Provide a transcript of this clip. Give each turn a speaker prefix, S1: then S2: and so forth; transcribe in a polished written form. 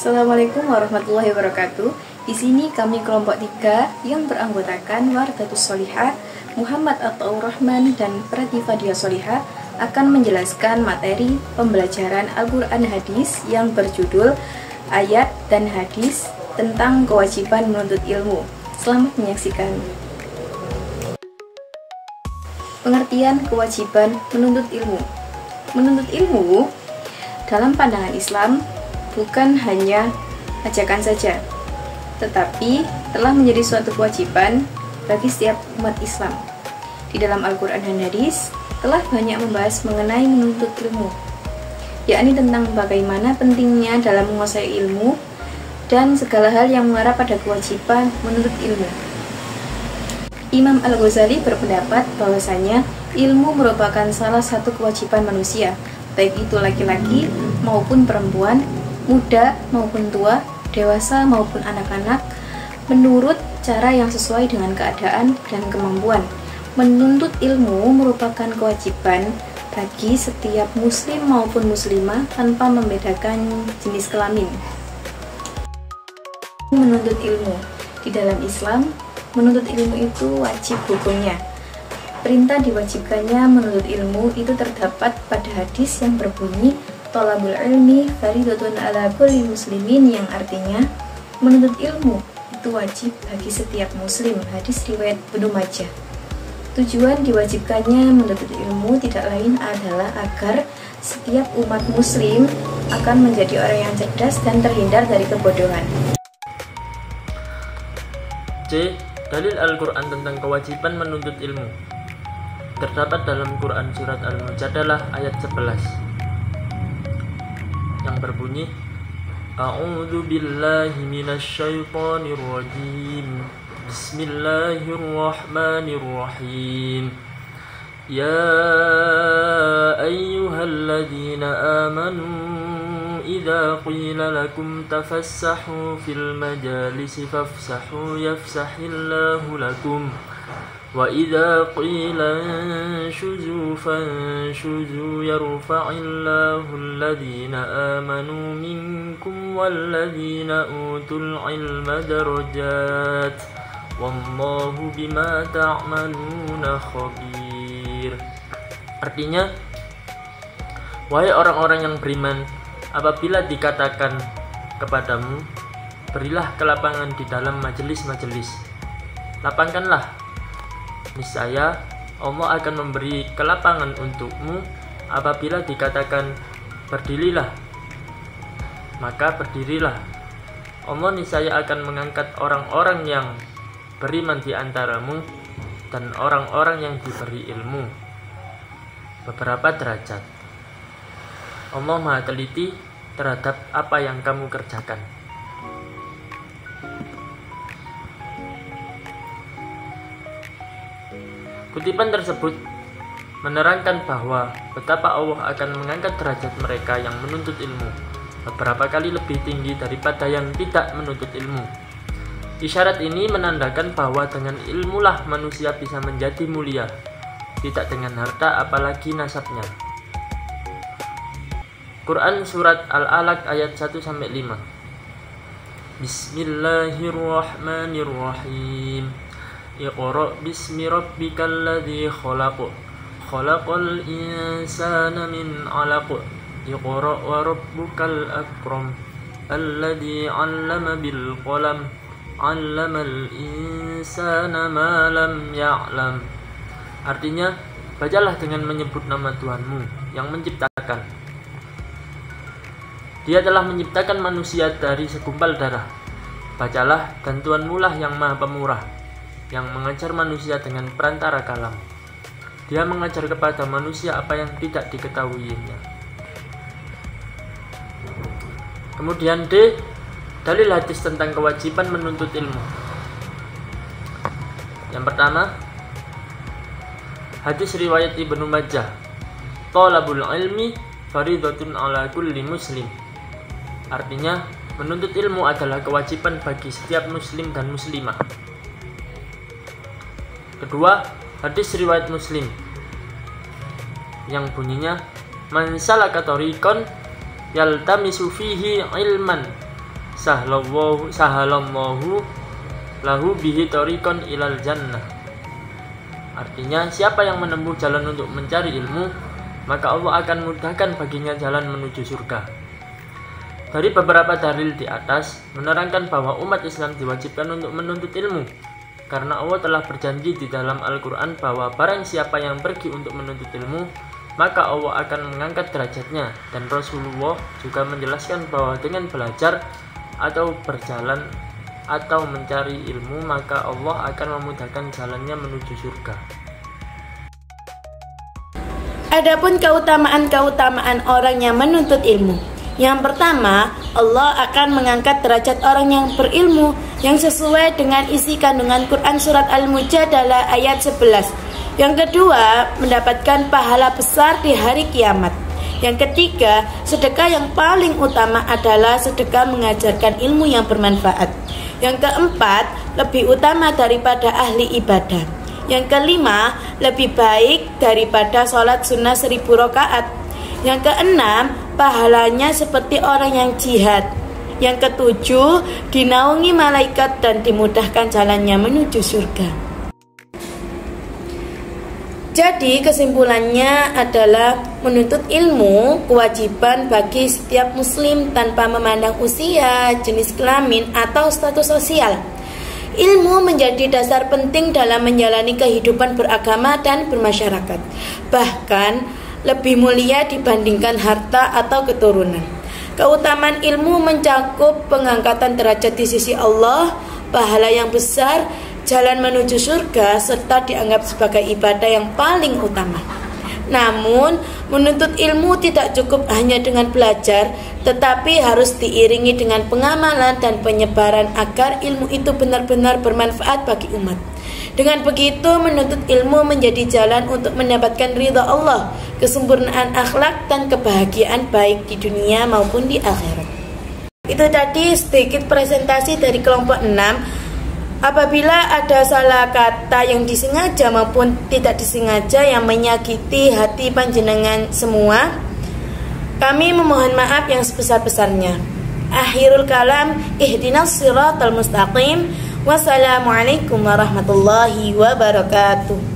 S1: Assalamualaikum warahmatullahi wabarakatuh. Di sini kami kelompok 3 yang beranggotakan Wardatus Sholihah, Muhammad Ataur Rahman dan Prativa Dia Sholihah akan menjelaskan materi pembelajaran Al-Quran Hadis yang berjudul Ayat dan Hadis tentang kewajiban menuntut ilmu. Selamat menyaksikan. Pengertian kewajiban menuntut ilmu. Menuntut ilmu dalam pandangan Islam bukan hanya ajakan saja, tetapi telah menjadi suatu kewajiban bagi setiap umat Islam. Di dalam Al-Quran dan Hadis telah banyak membahas mengenai menuntut ilmu, yakni tentang bagaimana pentingnya dalam menguasai ilmu dan segala hal yang mengarah pada kewajiban menuntut ilmu. Imam Al-Ghazali berpendapat bahwasanya ilmu merupakan salah satu kewajiban manusia, baik itu laki-laki maupun perempuan, muda maupun tua, dewasa maupun anak-anak, menurut cara yang sesuai dengan keadaan dan kemampuan. Menuntut ilmu merupakan kewajiban bagi setiap muslim maupun muslimah tanpa membedakan jenis kelamin. Menuntut ilmu di dalam Islam, menuntut ilmu itu wajib hukumnya. Perintah diwajibkannya menuntut ilmu itu terdapat pada hadis yang berbunyi Thalabul ilmi faridatun ala kulli muslimin, yang artinya menuntut ilmu itu wajib bagi setiap muslim. Hadis riwayat Ibnu Majah. Tujuan diwajibkannya menuntut ilmu tidak lain adalah agar setiap umat muslim akan menjadi orang yang cerdas dan terhindar dari kebodohan.
S2: C. Dalil Al-Quran tentang kewajiban menuntut ilmu terdapat dalam Quran Surat Al-Mujadalah ayat 11 yang berbunyi A'udzu billahi minasyaitonir rajim. Bismillahirrahmanirrahim. Ya ayyuhalladzina amanu idza qila lakum tafassahu fil majalisi fafsahu yafsahillahu lakum wa idza qila anshuzu fanshuzu yarfa'illahu alladhina amanu minkum walladhina utul ilma darajat wallahu bima ta'maluna khabir. Artinya, wahai orang-orang yang beriman, apabila dikatakan kepadamu, berilah kelapangan di dalam majelis-majelis, lapangkanlah. Niscaya Allah akan memberi kelapangan untukmu. Apabila dikatakan berdirilah, maka berdirilah. Allah niscaya akan mengangkat orang-orang yang beriman di antaramu dan orang-orang yang diberi ilmu beberapa derajat. Allah Maha teliti terhadap apa yang kamu kerjakan. Kutipan tersebut menerangkan bahwa betapa Allah akan mengangkat derajat mereka yang menuntut ilmu beberapa kali lebih tinggi daripada yang tidak menuntut ilmu. Isyarat ini menandakan bahwa dengan ilmulah manusia bisa menjadi mulia, tidak dengan harta apalagi nasabnya. Quran Surat Al-Alaq ayat 1-5. Bismillahirrahmanirrahim. Iqra bismi rabbikal ladzi khalaq. Khalaqal insana min 'alaq. Iqra wa rabbukal akram. Alladzi 'allama bil qalam. 'Allamal insana ma lam ya'lam. Artinya, bacalah dengan menyebut nama Tuhanmu yang menciptakan. Dia telah menciptakan manusia dari segumpal darah. Bacalah, dan Tuhanmu lah yang Maha Pemurah, yang mengajar manusia dengan perantara kalam. Dia mengajar kepada manusia apa yang tidak diketahuinya. Kemudian D. Dalil hadis tentang kewajiban menuntut ilmu. Yang pertama, hadis riwayat Ibnu Majah. Thalabul ilmi faridatun ala kulli muslim. Artinya, menuntut ilmu adalah kewajiban bagi setiap muslim dan muslimah. Kedua, hadis riwayat Muslim yang bunyinya man salaka tariqan yaltamisu fihi ilman sahalallahu lahu bihi tariqan ilal jannah. Artinya, siapa yang menempuh jalan untuk mencari ilmu, maka Allah akan mudahkan baginya jalan menuju surga. Dari beberapa dalil di atas menerangkan bahwa umat Islam diwajibkan untuk menuntut ilmu, karena Allah telah berjanji di dalam Al-Quran bahwa barang siapa yang pergi untuk menuntut ilmu, maka Allah akan mengangkat derajatnya. Dan Rasulullah juga menjelaskan bahwa dengan belajar atau berjalan atau mencari ilmu, maka Allah akan memudahkan jalannya menuju surga.
S3: Adapun keutamaan-keutamaan orang yang menuntut ilmu. Yang pertama, Allah akan mengangkat derajat orang yang berilmu yang sesuai dengan isi kandungan Quran surat Al-Mujadalah ayat 11. Yang kedua, mendapatkan pahala besar di hari kiamat. Yang ketiga, sedekah yang paling utama adalah sedekah mengajarkan ilmu yang bermanfaat. Yang keempat, lebih utama daripada ahli ibadah. Yang kelima, lebih baik daripada sholat sunnah 1000 rakaat. Yang keenam, pahalanya seperti orang yang jihad. Yang ketujuh, dinaungi malaikat dan dimudahkan jalannya menuju surga. Jadi kesimpulannya adalah menuntut ilmu kewajiban bagi setiap muslim tanpa memandang usia, jenis kelamin, atau status sosial. Ilmu menjadi dasar penting dalam menjalani kehidupan beragama dan bermasyarakat. Bahkan lebih mulia dibandingkan harta atau keturunan. Keutamaan ilmu mencakup pengangkatan derajat di sisi Allah, pahala yang besar, jalan menuju surga, serta dianggap sebagai ibadah yang paling utama. Namun, menuntut ilmu tidak cukup hanya dengan belajar, tetapi harus diiringi dengan pengamalan dan penyebaran agar ilmu itu benar-benar bermanfaat bagi umat. Dengan begitu, menuntut ilmu menjadi jalan untuk mendapatkan ridha Allah, kesempurnaan akhlak, dan kebahagiaan baik di dunia maupun di akhirat. Itu tadi sedikit presentasi dari kelompok 6. Apabila ada salah kata yang disengaja maupun tidak disengaja yang menyakiti hati panjenengan semua, kami memohon maaf yang sebesar-besarnya. Akhirul kalam, ihdinas siratal mustaqim. Wassalamualaikum warahmatullahi wabarakatuh.